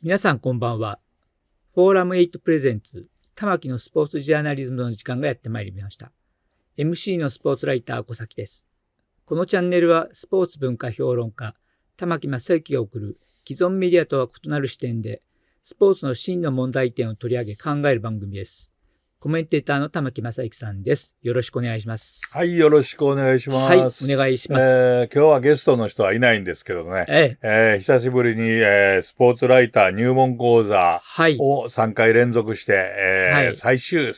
皆さんこんばんは。フォーラム8プレゼンツ玉木のスポーツジャーナリズムの時間がやってまいりました。MC のスポーツライター小崎です。このチャンネルはスポーツ文化評論家玉木正之が送る既存メディアとは異なる視点でスポーツの真の問題点を取り上げ考える番組です。コメンテーターの玉木正之さんです。よろしくお願いします。はい、よろしくお願いします。はい、お願いします。今日はゲストの人はいないんですけどね。久しぶりに、スポーツライター入門講座を3回連続して、最終の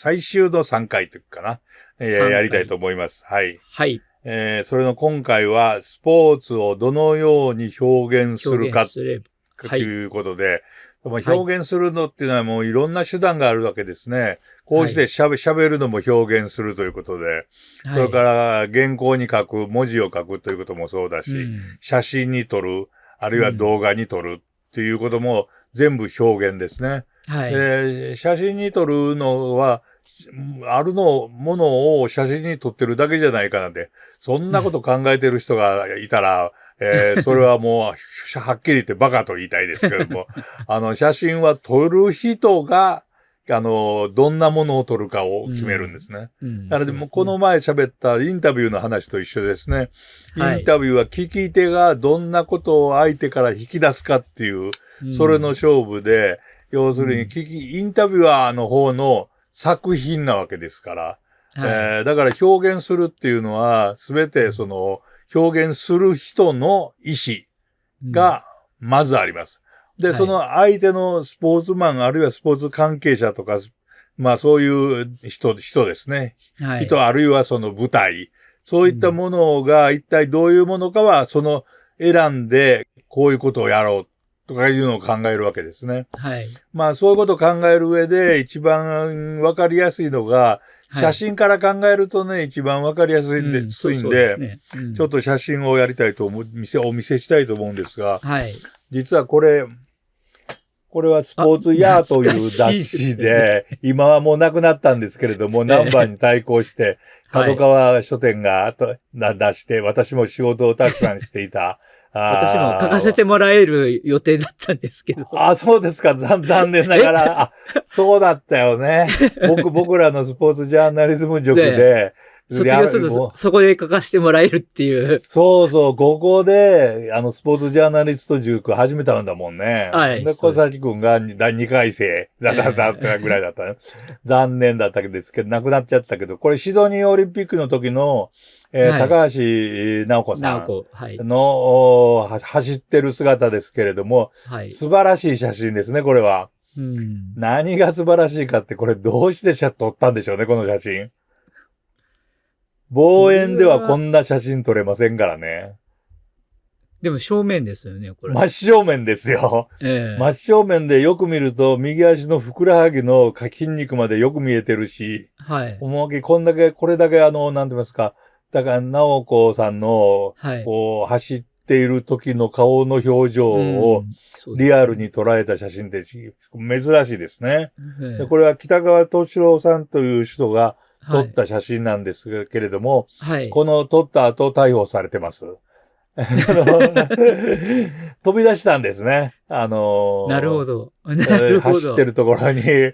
3回というかな、やりたいと思います。はい。はい。それの今回はスポーツをどのように表現するかということで、表現するのっていうのはもういろんな手段があるわけですね。こうして喋るのも表現するということで、それから原稿に書く、文字を書くということもそうだし、写真に撮る、あるいは動画に撮るっていうことも全部表現ですね。写真に撮るのは、ものを写真に撮ってるだけじゃないかなんて、そんなこと考えてる人がいたら、それはもう、はっきり言ってバカと言いたいですけれども、写真は撮る人が、どんなものを撮るかを決めるんですね。なので、もうこの前喋ったインタビューの話と一緒ですね。インタビューは聞き手がどんなことを相手から引き出すかっていう、それの勝負で、要するにインタビュアーの方の作品なわけですから、だから表現するっていうのは、すべてその、表現する人の意思がまずあります。で、その相手のスポーツマンあるいはスポーツ関係者とか、まあそういう人ですね。人あるいはその舞台。そういったものが一体どういうものかは、その選んでこういうことをやろうとかいうのを考えるわけですね。まあそういうことを考える上で一番わかりやすいのが、写真から考えるとね、一番わかりやすいんで、ちょっと写真をやりたいとお見せしたいと思うんですが、実はこれはスポーツヤーという雑誌で、今はもうなくなったんですけれども、ナンバーに対抗して、角川書店が出して、私も仕事をたくさんしていた。私も書かせてもらえる予定だったんですけど。そうですか。残念ながら。そうだったよね。僕らのスポーツジャーナリズム塾で、卒業するとそこで書かせてもらえるっていう。そうそう、ここで、スポーツジャーナリスト塾始めたんだもんね。で、小崎くんが第2回生だったぐらいだったね。残念だったけどですけど、亡くなっちゃったけど、これシドニーオリンピックの時の、高橋直子さんの、走ってる姿ですけれども、素晴らしい写真ですね、これは。何が素晴らしいかって、これどうして撮ったんでしょうね、この写真。望遠ではこんな写真撮れませんからね。でも正面ですよね、これ。真正面ですよ。真正面でよく見ると、右足のふくらはぎの筋肉までよく見えてるし、これだけなんて言いますか、だから、直子さんの、こう、走っている時の顔の表情をリアルに捉えた写真って珍しいですね。これは北川敏郎さんという人が撮った写真なんですけれども、この撮った後逮捕されてます。飛び出したんですね。なるほど。走ってるところに。で、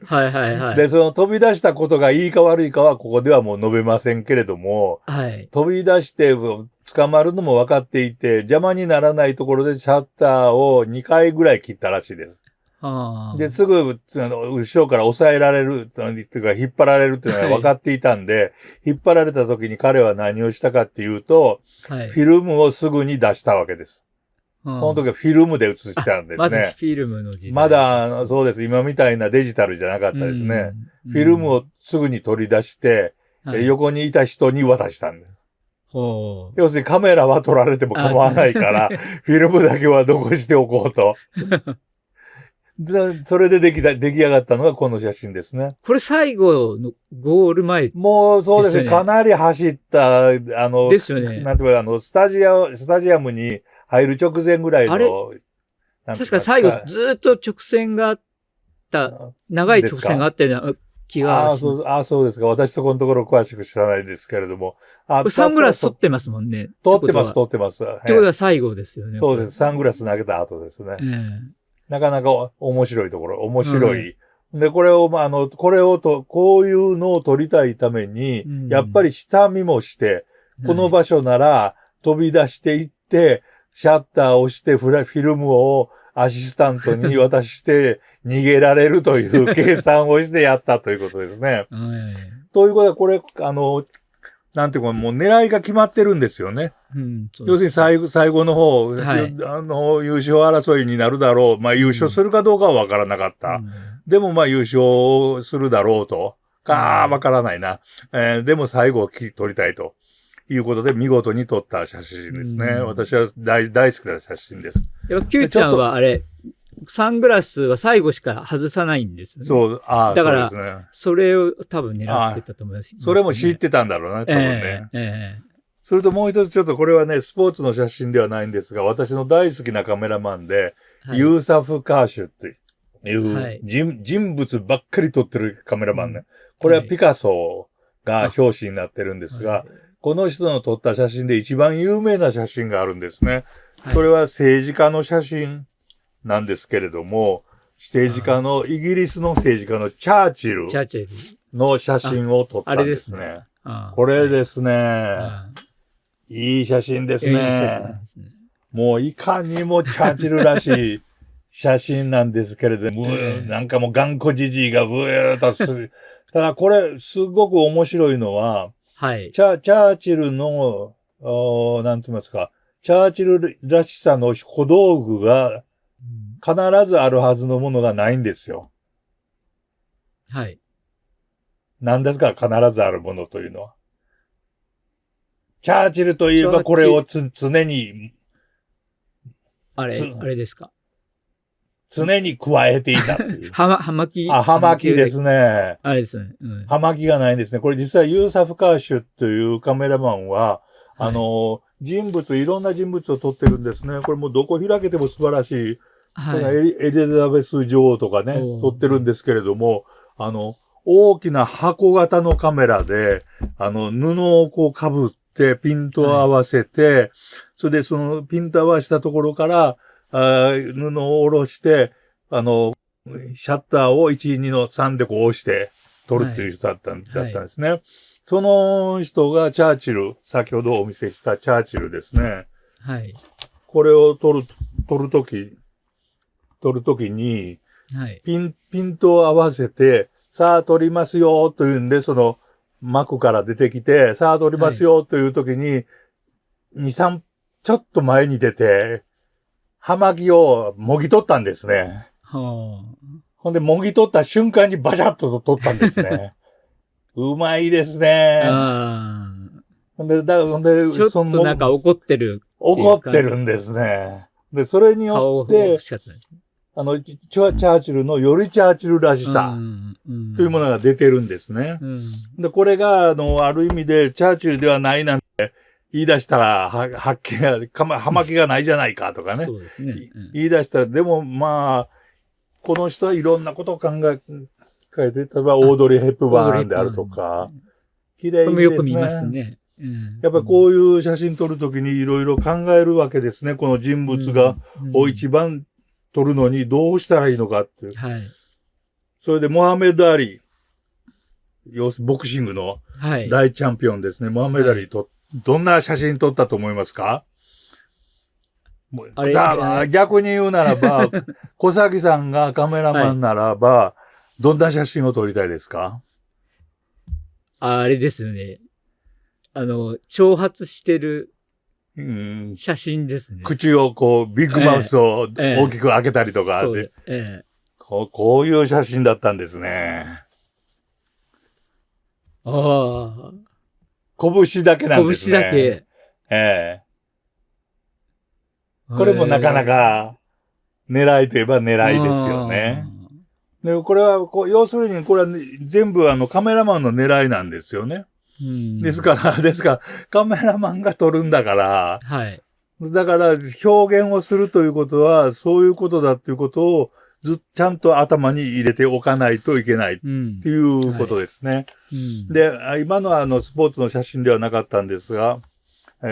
その飛び出したことがいいか悪いかはここではもう述べませんけれども、飛び出して捕まるのも分かっていて、邪魔にならないところでシャッターを2回ぐらい切ったらしいです。で、すぐ、後ろから抑えられる、っていうか、引っ張られるっていうのが分かっていたんで、引っ張られた時に彼は何をしたかっていうと、フィルムをすぐに出したわけです。この時はフィルムで映したんですね。まずフィルムの時代。まだ、そうです。今みたいなデジタルじゃなかったですね。フィルムをすぐに取り出して、横にいた人に渡したんです。要するにカメラは撮られても構わないから、フィルムだけは残しておこうと。それで出来上がったのがこの写真ですね。これ最後のゴール前、もうそうですね。かなり走った、ですよね。なんていうか、スタジアムに入る直前ぐらいの、確か最後ずーっと直線があった、長い直線があったような気がします。そうですか。私そこのところ詳しく知らないですけれども。これサングラス取ってますもんね。取ってます。ってことは最後ですよね。そうです。サングラス投げた後ですね。なかなか面白いところ、面白い。で、こういうのを撮りたいために、やっぱり下見もして、この場所なら飛び出していって、シャッターを押してフィルムをアシスタントに渡して逃げられるという計算をしてやったということですね。ということは、これ、なんていうか、もう狙いが決まってるんですよね。要するに最後の方、優勝争いになるだろう。まあ優勝するかどうかはわからなかった。でもまあ優勝するだろうと。わからないな。でも最後撮りたいということで見事に撮った写真ですね。私は大好きな写真です。やっぱ Q ちゃんはあれ、サングラスは最後しか外さないんですよね。そう、だから、それを多分狙ってたと思います、それも知ってたんだろうな、多分ね。それともう一つちょっとこれはね、スポーツの写真ではないんですが、私の大好きなカメラマンで、ユーサフ・カーシュっていう、人物ばっかり撮ってるカメラマンね。これはピカソが表紙になってるんですが、この人の撮った写真で一番有名な写真があるんですね。それは政治家の写真なんですけれども、イギリスの政治家のチャーチルの写真を撮ったんですね。これですね。いい写真ですね。もういかにもチャーチルらしい写真なんですけれども、なんかもう頑固じじいがブーっとする。ただこれすごく面白いのは、チャーチルの、なんて言いますか、チャーチルらしさの小道具が必ずあるはずのものがないんですよ。何ですか、必ずあるものというのは。チャーチルといえばこれを常に、あれですか。常に加えていたっていう。葉巻ですね。あれですね。葉巻がないんですね。これ実はユーサフ・カーシュというカメラマンは、いろんな人物を撮ってるんですね。これもうどこ開けても素晴らしい。エリザベス女王とかね、撮ってるんですけれども、大きな箱型のカメラで、布をこう被ってピントを合わせて、それでそのピント合わせたところから、布を下ろして、シャッターを1、2の3でこう押して撮るっていう人だったんですね。その人がチャーチル、先ほどお見せしたチャーチルですね。これを撮るときに、ピントを合わせて、さあ撮りますよというんで、その幕から出てきて、さあ撮りますよというときに、2、3、ちょっと前に出て、葉巻をもぎ取ったんですね。ほんで、もぎ取った瞬間にバシャッと取ったんですね。うまいですね。ほんで、ちょっとなんか怒ってるんですね。で、それによって、チャーチルのよりチャーチルらしさというものが出てるんですね。で、これが、ある意味でチャーチルではないなんて言い出したら、葉巻がないじゃないかとかね。そうですね。言い出したら、でもまあ、この人はいろんなことを考えて、例えばオードリー・ヘップバーンであるとか、綺麗ですね。よく見ますね。やっぱりこういう写真撮るときにいろいろ考えるわけですね。この人物を一番撮るのにどうしたらいいのかっていう。それでモハメド・アリ、要するにボクシングの大チャンピオンですね。モハメド・アリどんな写真撮ったと思いますか？逆に言うならば、小崎さんがカメラマンならば、どんな写真を撮りたいですか？あれですよね。挑発してる写真ですね。口をこう、ビッグマウスを大きく開けたりとかで、こういう写真だったんですね。拳だけなんですね。拳だけ。これもなかなか狙いといえば狙いですよね。で、これは要するにこれは全部カメラマンの狙いなんですよね。ですから、カメラマンが撮るんだから、だから表現をするということは、そういうことだっていうことをちゃんと頭に入れておかないといけないっていうことですね。で、今のはスポーツの写真ではなかったんですが、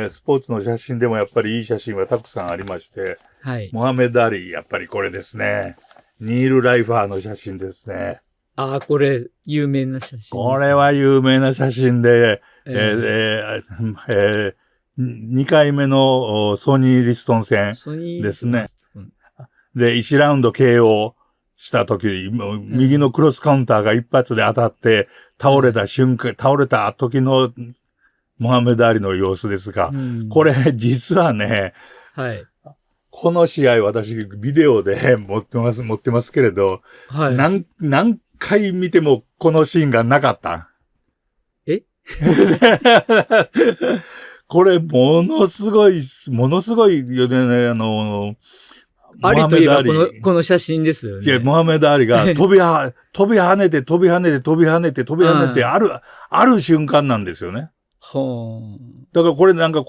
スポーツの写真でもやっぱりいい写真はたくさんありまして、はい、モハメド・アリ、やっぱりこれですね。ニール・ライファーの写真ですね。ああ、これ、有名な写真です、ね。これは有名な写真で、2回目のソニー・リストン戦ですね。で、1ラウンド KO した時、右のクロスカウンターが一発で当たって、倒れた時のモハメド・アリの様子ですが、これ実はね、はい、この試合私ビデオで持ってますけれど、はい、何回見てもこのシーンがなかった。えこれものすごいよね、アリといえばこの写真ですよね。いや、モハメド・アリが飛び跳ねて、ある瞬間なんですよね。だからこ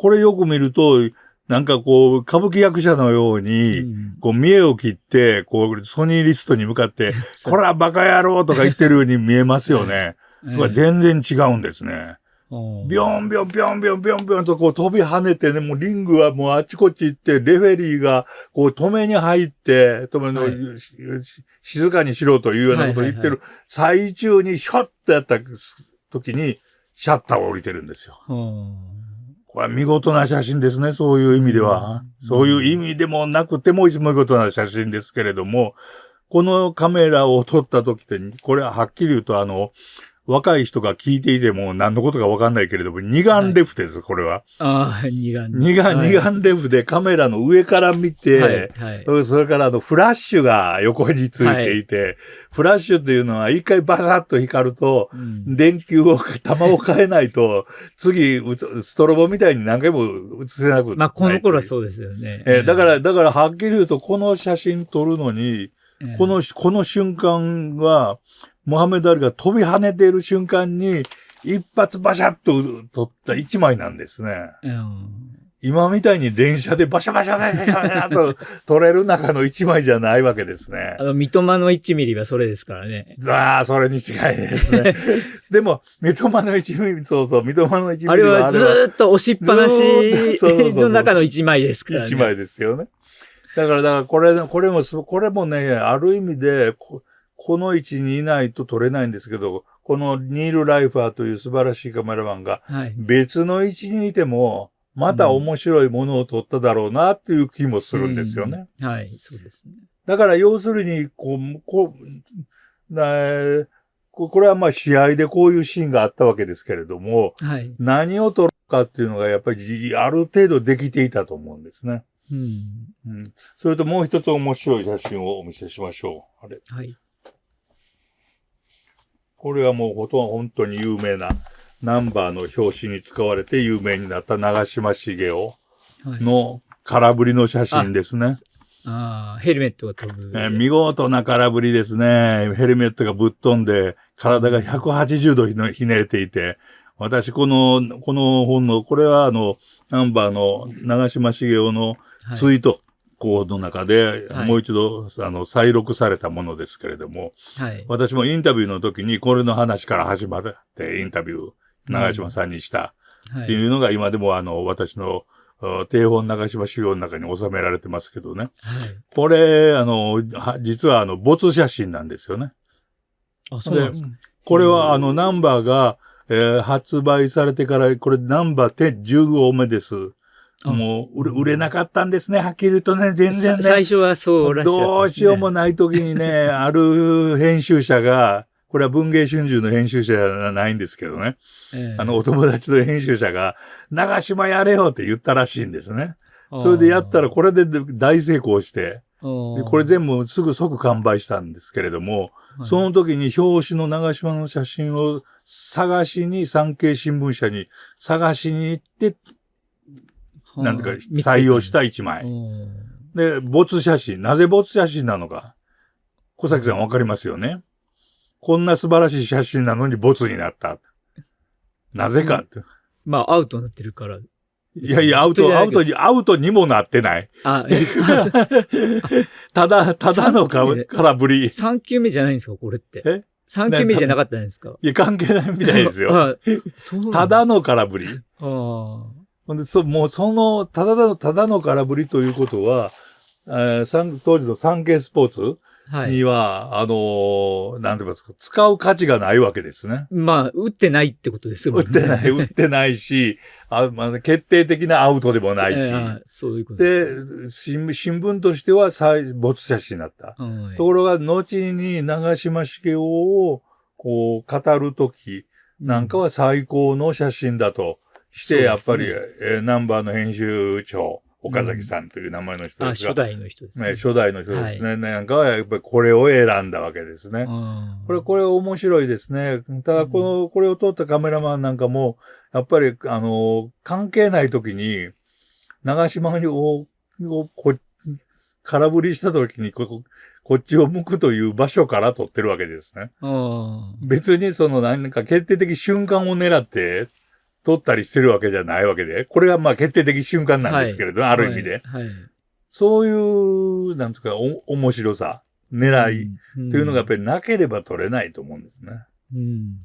れよく見ると、なんかこう、歌舞伎役者のように、こう、見栄を切って、こう、ソニーリストに向かって、こらバカ野郎とか言ってるように見えますよね。それは全然違うんですね。ビョンビョンビョンビョンビョンビョンとこう飛び跳ねてね、もうリングはもうあちこち行って、レフェリーがこう止めに入って、静かにしろというようなことを言ってる最中にひょっとやった時に、シャッターを降りてるんですよ。これは見事な写真ですね、そういう意味では。そういう意味でもなくても見事な写真ですけれども、このカメラを撮った時って、これははっきり言うと若い人が聞いていても何のことかわかんないけれども、二眼レフです、これは。ああ、二眼レフでカメラの上から見て、それからフラッシュが横についていて、フラッシュっていうのは一回バサッと光ると、電球玉を変えないと、次、ストロボみたいに何回も映せなくなる。まあ、この頃はそうですよね。だからはっきり言うと、この写真撮るのに、この瞬間は、モハメド・アリが飛び跳ねている瞬間に、一発バシャッと撮った一枚なんですね。今みたいに連写でバシャバシャバシャバシャと撮れる中の一枚じゃないわけですね。三笘の1ミリはそれですからね。ああ、それに違いですね。でも、三笘の1ミリ、三笘の1ミリはあれはずーっと押しっぱなしの中の一枚ですからね。一枚ですよね。だからこれもね、ある意味で、この位置にいないと撮れないんですけど、このニール・ライファーという素晴らしいカメラマンが、別の位置にいても、また面白いものを撮っただろうなっていう気もするんですよね。はい、そうですね。だから要するに、これはまあ試合でこういうシーンがあったわけですけれども、何を撮るかっていうのがやっぱりある程度できていたと思うんですね。それともう一つ面白い写真をお見せしましょう。これはもう本当に有名なナンバーの表紙に使われて有名になった長嶋茂雄の空振りの写真ですね。ヘルメットが飛ぶ。見事な空振りですね。ヘルメットがぶっ飛んで、体が180度ひねれていて、私この本の、これはナンバーの長嶋茂雄のツイートコードの中で、もう一度、再録されたものですけれども、私もインタビューの時にこれの話から始まってインタビュー、長嶋さんにしたっていうのが今でも私の定本長嶋茂雄の中に収められてますけどね。これ、実は没写真なんですよね。あ、そうなんですか。これはナンバーが、発売されてから、これナンバー10号目です。もう、売れなかったんですね。はっきり言うとね、全然ね。最初はそうらしい、どうしようもない時にね、ある編集者が、これは文藝春秋の編集者じゃないんですけどね。お友達の編集者が、長嶋やれよって言ったらしいんですね。それでやったら、これで大成功して、これ全部即完売したんですけれども、その時に表紙の長嶋の写真を産経新聞社に探しに行って、なんていうか、採用した一枚。で、没写真。なぜ没写真なのか。小崎さんわかりますよね。こんな素晴らしい写真なのに没になった。なぜかって。まあ、アウトになってるから。いやいや、アウトにもなってない。あ、ただの空振り。3球目じゃないんですか、これって。え ?3 球目じゃなかったんですか？いや、関係ないみたいですよ。あ、そうただの空振り。ああ。ほんで、もうただの空振りということは、当時のサンケイスポーツには、なんて言いますか、使う価値がないわけですね。まあ、打ってないってことですもんね。打ってないし、決定的なアウトでもないし。そういうことです。で、新聞としては没写真になった。ところが、後に長嶋茂雄を、こう、語るときなんかは最高の写真だとして、やっぱり、ナンバーの編集長、岡崎さんという名前の人ですが。初代の人ですね。初代の人ですね。なんかはやっぱりこれを選んだわけですね。これ面白いですね。ただ、これを撮ったカメラマンなんかも、やっぱり、関係ない時に、長島を空振りした時にこっちを向くという場所から撮ってるわけですね。別に何か決定的瞬間を狙って、撮ったりしてるわけじゃないわけで、これがまあ決定的瞬間なんですけれど、ある意味で。そういう、なんとか、面白さ、狙い、というのがやっぱりなければ撮れないと思うんですね。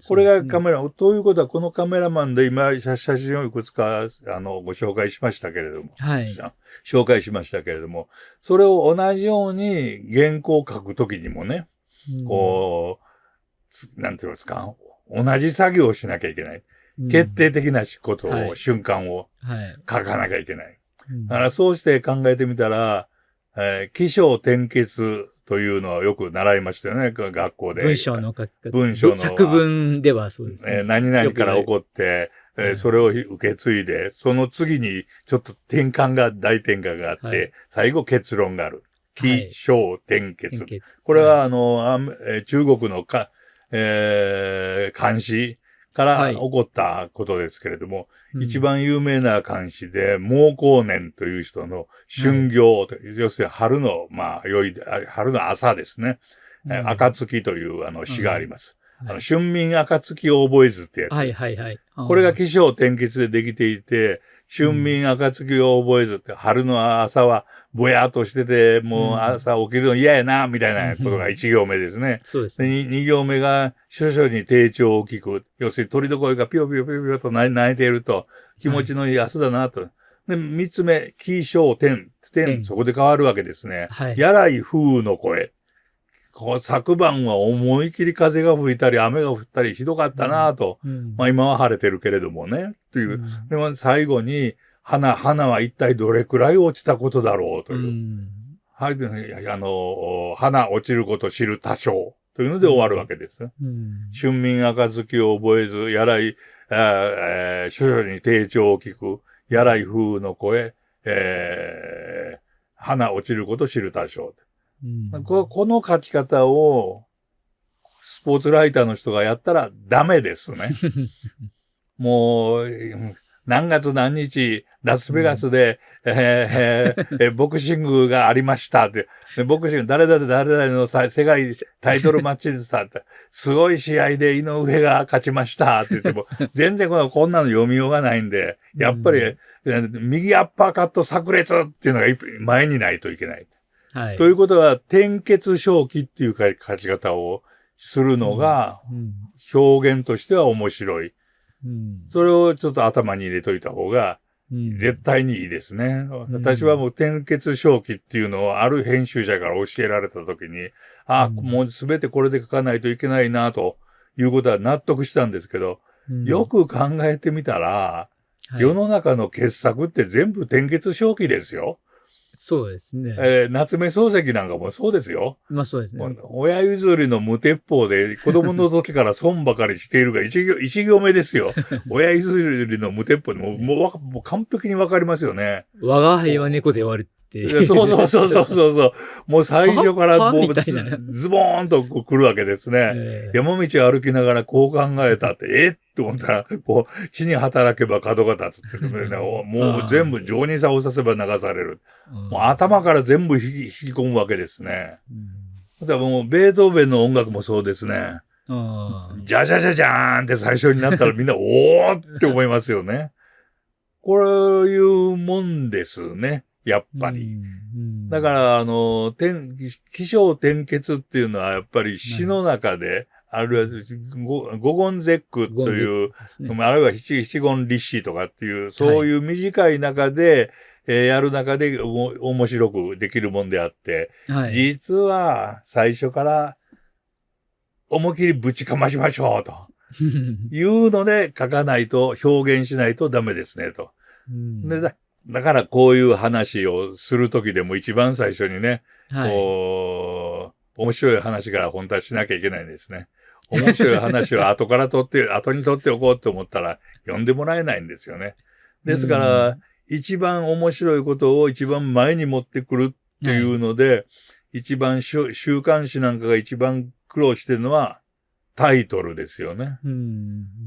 これがということはこのカメラマンで今写真をいくつか、ご紹介しましたけれども、紹介しましたけれども、それを同じように原稿を書くときにもね、こう、なんていうんですか、同じ作業をしなきゃいけない。決定的なことを、瞬間を書かなきゃいけない。だからそうして考えてみたら、起承転結というのはよく習いましたよね、学校で。文章の書き方。作文ではそうですね。何々から起こって、それを受け継いで、その次にちょっと大転換があって、最後結論がある。起承転結。これは中国の漢詩から起こったことですけれども、一番有名な漢詩で、毛後年という人の春行、要するに春の朝ですね。暁という詩があります。春眠暁を覚えずってやつです。これが起承転結でできていて、春眠暁を覚えずって、春の朝はぼやっとしてて、もう朝起きるの嫌やな、みたいなことが一行目ですね。そうですね。二行目が、諸々に低調を聞く。要するに鳥の声がピヨピヨピヨピヨと鳴いていると、気持ちのいい朝だなと。で、三つ目、起承転、そこで変わるわけですね。やらい風の声。昨晩は思い切り風が吹いたり雨が降ったりひどかったなと。まあ今は晴れてるけれどもね。という。でも最後に、花は一体どれくらい落ちたことだろうという。花落ちること知る多少というので終わるわけです。春眠暁を覚えず、やらい、諸々に低調を聞く、やらい風の声、花落ちること知る多少。この書き方を、スポーツライターの人がやったらダメですね。もう、何月何日、ラスベガスで、ボクシングがありましたって。ボクシング、誰々の世界タイトルマッチでさって。すごい試合で井上が勝ちましたって言っても、全然こんなの読みようがないんで、やっぱり、右アッパーカット炸裂っていうのが前にないといけない。ということは、転結正気っていう書き方をするのが、表現としては面白い。それをちょっと頭に入れといた方が、絶対にいいですね。私はもう転結正気っていうのをある編集者から教えられたときに、もうすべてこれで書かないといけないなということは納得したんですけど、よく考えてみたら、世の中の傑作って全部転結正気ですよ。そうですね。夏目漱石なんかもそうですよ。まあそうですね。親譲りの無鉄砲で子供の時から損ばかりしているが一行目ですよ。親譲りの無鉄砲でもう完璧にわかりますよね。我が輩は猫で終わるって。そう。もう最初からズボーンと来るわけですね。山道を歩きながらこう考えたって、って思ったら、地に働けば角が立つって、ね、もう全部情に差をさせば流される。もう頭から全部引き込むわけですね。だからもうベートーベンの音楽もそうですね。じゃじゃじゃじゃーんって最初になったらみんなおーって思いますよね。こういうもんですね。やっぱり。だから、起承転結っていうのはやっぱり詩の中で、あるいは五言絶句という、あるいは七言律詩とかっていう、そういう短い中で、やる中で面白くできるもんであって、実は最初から思いっきりぶちかましましょうというので書かないと、表現しないとダメですねと。でだからこういう話をするときでも一番最初にね、面白い話から本当はしなきゃいけないんですね。面白い話は後に取っておこうと思ったら読んでもらえないんですよね。ですから、一番面白いことを一番前に持ってくるっていうので、一番週刊誌なんかが一番苦労してるのはタイトルですよね。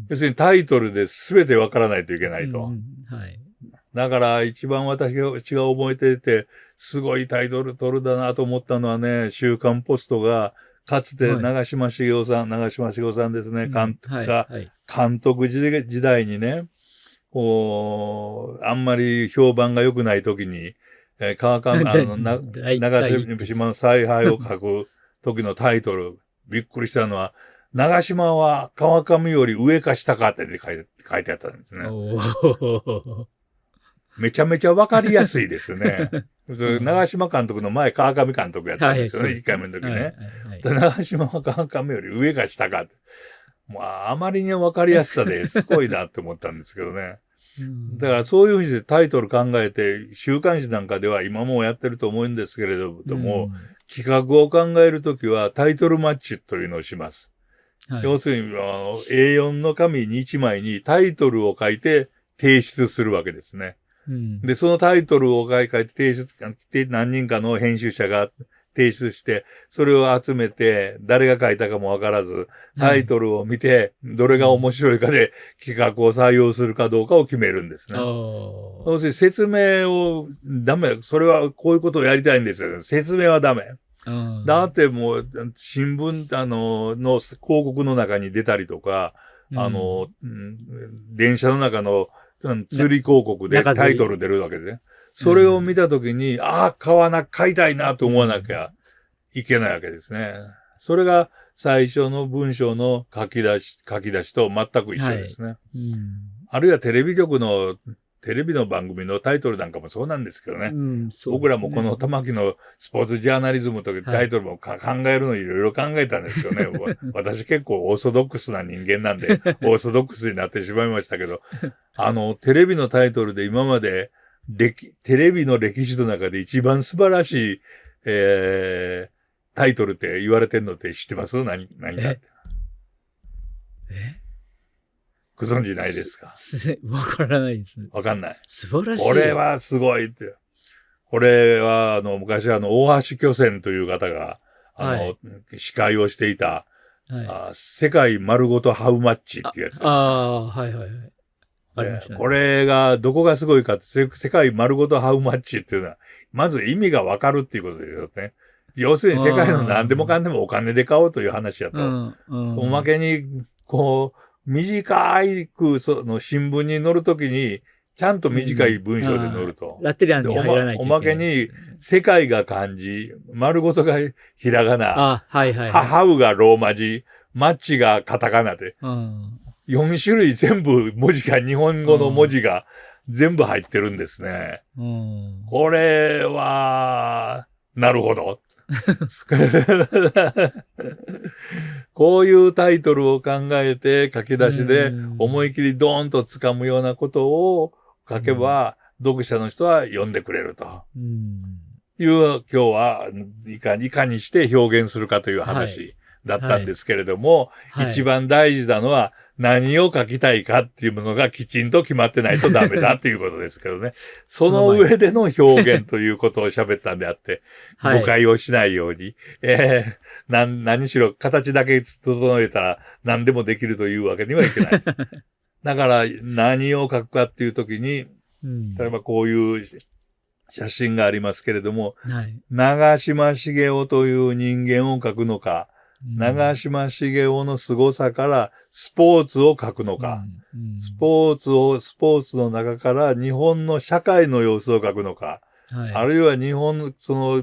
要するにタイトルで全てわからないといけないと。だから一番私が覚えていて、すごいタイトル取るだなと思ったのはね、週刊ポストが、かつて長嶋茂雄さんですね、監督時代にね、あんまり評判が良くない時に、長嶋の采配を書く時のタイトル、びっくりしたのは、長嶋は川上より上か下かって書いてあったんですね。めちゃめちゃわかりやすいですね。長嶋監督の前、川上監督やったんですよね、1回目の時ね。長嶋は川上より上か下かって。もうあまりにわかりやすさですごいなって思ったんですけどね。だからそういうふうにタイトル考えて、週刊誌なんかでは今もやってると思うんですけれども、企画を考えるときはタイトルマッチというのをします。要するにA4 の紙1枚にタイトルを書いて提出するわけですね。で、そのタイトルを書いて提出、何人かの編集者が提出して、それを集めて、誰が書いたかもわからず、タイトルを見て、どれが面白いかで企画を採用するかどうかを決めるんですね。要するに説明を、ダメ。それはこういうことをやりたいんですよ。説明はダメ。だってもう、新聞、の広告の中に出たりとか、電車の中の釣り広告でタイトル出るわけですね。それを見たときに、買いたいなと思わなきゃいけないわけですね。それが最初の文章の書き出しと全く一緒ですね。あるいはテレビの番組のタイトルなんかもそうなんですけどね。僕らもこの玉木のスポーツジャーナリズムというタイトルも考えるのいろいろ考えたんですけどね。私結構オーソドックスな人間なんで、オーソドックスになってしまいましたけど、テレビのタイトルで今までテレビの歴史の中で一番素晴らしい、タイトルって言われてるのって知ってます？何かって。ご存知ないですか？わからないですね。わかんない。素晴らしい。これはすごいって。これは、昔大橋巨泉という方が、司会をしていた、世界丸ごとハウマッチっていうやつです。これが、どこがすごいかって、世界丸ごとハウマッチっていうのは、まず意味がわかるっていうことですよね。要するに世界の何でもかんでもお金で買おうという話だと。おまけに、短く、新聞に載るときに、ちゃんと短い文章で載ると。ラテランに入らないといけない。おまけに、世界が漢字、丸ごとがひらがな、ハウがローマ字、マッチがカタカナで、4種類全部日本語の文字が全部入ってるんですね。これは、なるほど。こういうタイトルを考えて書き出しで思い切りドーンと掴むようなことを書けば読者の人は読んでくれるという今日はいかにして表現するかという話だったんですけれども、一番大事なのは何を書きたいかっていうものがきちんと決まってないとダメだっていうことですけどね。その上での表現ということを喋ったんであって、誤解をしないように、何しろ形だけ整えたら何でもできるというわけにはいけない。だから何を書くかっていうときに、例えばこういう写真がありますけれども、長嶋茂雄という人間を書くのか、長嶋茂雄の凄さからスポーツを書くのか、スポーツの中から日本の社会の様子を書くのか、あるいは日本、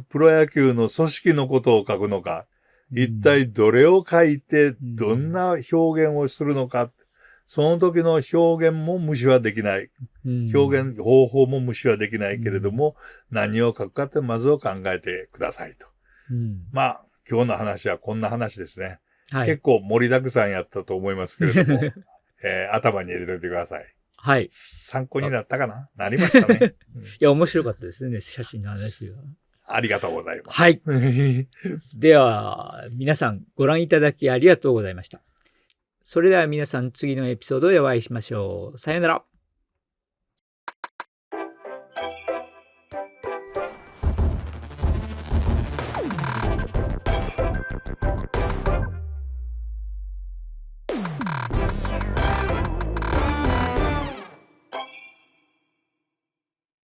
プロ野球の組織のことを書くのか、一体どれを書いてどんな表現をするのか、その時の表現も無視はできない。表現方法も無視はできないけれども、何を書くかってまずを考えてくださいと。まあ、今日の話はこんな話ですね。結構盛りだくさんやったと思いますけれども、頭に入れておいてください。はい。参考になったかな？なりましたね。いや、面白かったですね、写真の話は。ありがとうございます。はい。では、皆さんご覧いただきありがとうございました。それでは皆さん次のエピソードでお会いしましょう。さよなら。